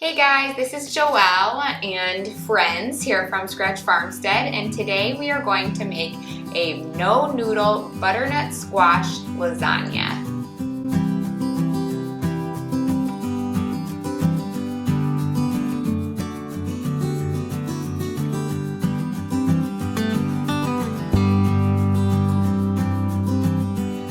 Hey guys, this is Joelle and friends here from Scratch Farmstead, and today we are going to make a no noodle butternut squash lasagna.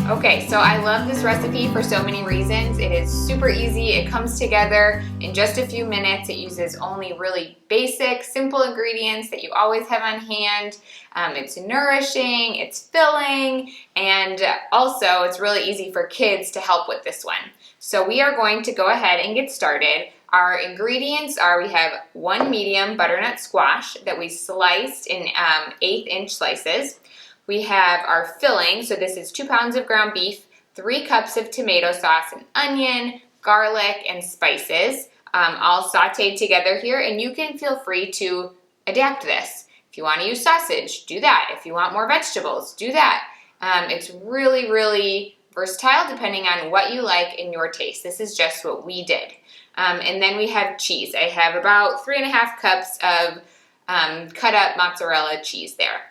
Okay, so I love this recipe for so many reasons. It is super easy, it comes together in just a few minutes. It uses only really basic, simple ingredients that you always have on hand. It's nourishing, it's filling, and also it's really easy for kids to help with this one. So we are going to go ahead and get started. Our ingredients are, we have one medium butternut squash that we sliced in 1/8-inch slices. We have our filling, so this is 2 pounds of ground beef, 3 cups of tomato sauce, and onion, garlic, and spices, all sauteed together here, and you can feel free to adapt this. If you want to use sausage, do that. If you want more vegetables, do that. It's really, really versatile depending on what you like in your taste. This is just what we did. And then we have cheese. I have about 3.5 cups of cut up mozzarella cheese there.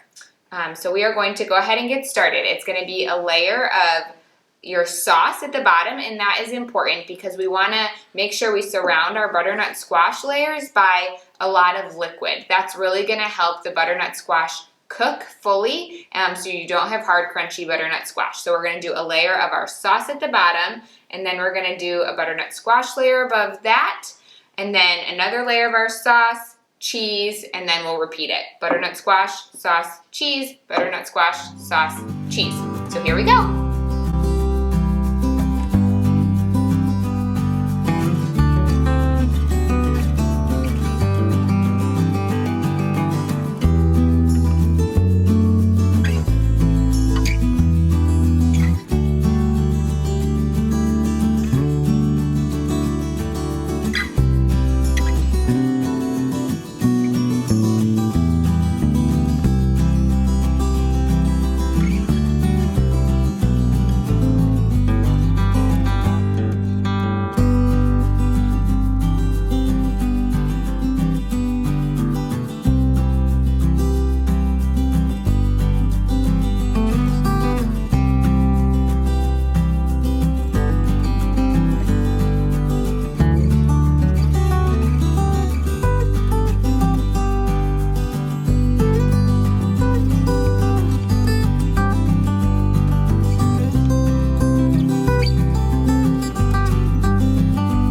So we are going to go ahead and get started. It's going to be a layer of your sauce at the bottom, and that is important because we want to make sure we surround our butternut squash layers by a lot of liquid. That's really going to help the butternut squash cook fully, so you don't have hard, crunchy butternut squash. So we're going to do a layer of our sauce at the bottom, and then we're going to do a butternut squash layer above that, and then another layer of our sauce, cheese, and then we'll repeat it. Butternut squash, sauce, cheese, butternut squash, sauce, cheese. So here we go.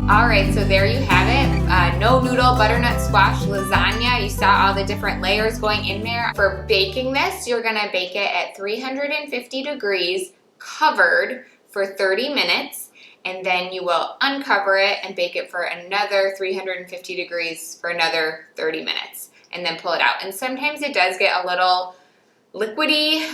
Alright, so there you have it, no noodle butternut squash lasagna. You saw all the different layers going in there. For baking this, you're going to bake it at 350 degrees covered for 30 minutes, and then you will uncover it and bake it for another 350 degrees for another 30 minutes, and then pull it out. And sometimes it does get a little liquidy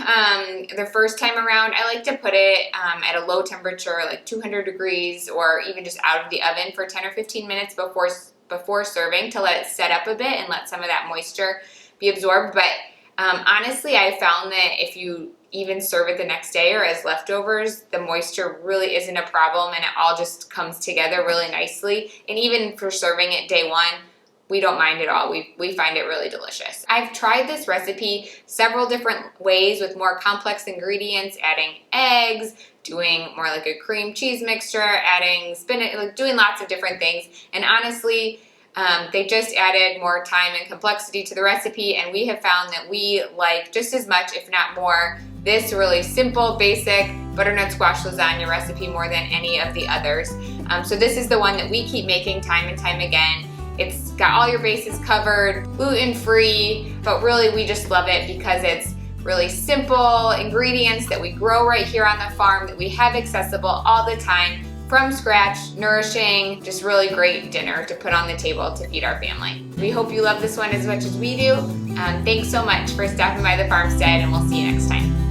the first time around. I like to put it at a low temperature, like 200 degrees, or even just out of the oven for 10 or 15 minutes before serving to let it set up a bit and let some of that moisture be absorbed. But honestly, I found that if you even serve it the next day or as leftovers, the moisture really isn't a problem and it all just comes together really nicely. And even for serving it day one, we don't mind at all. We find it really delicious. I've tried this recipe several different ways with more complex ingredients, adding eggs, doing more like a cream cheese mixture, adding spinach, like doing lots of different things. And honestly, they just added more time and complexity to the recipe, and we have found that we like just as much, if not more, this really simple, basic butternut squash lasagna recipe more than any of the others. So this is the one that we keep making time and time again. It's got all your bases covered, gluten-free, but really we just love it because it's really simple ingredients that we grow right here on the farm, that we have accessible all the time, from scratch, nourishing, just really great dinner to put on the table to feed our family. We hope you love this one as much as we do. Thanks so much for stopping by the farmstead, and we'll see you next time.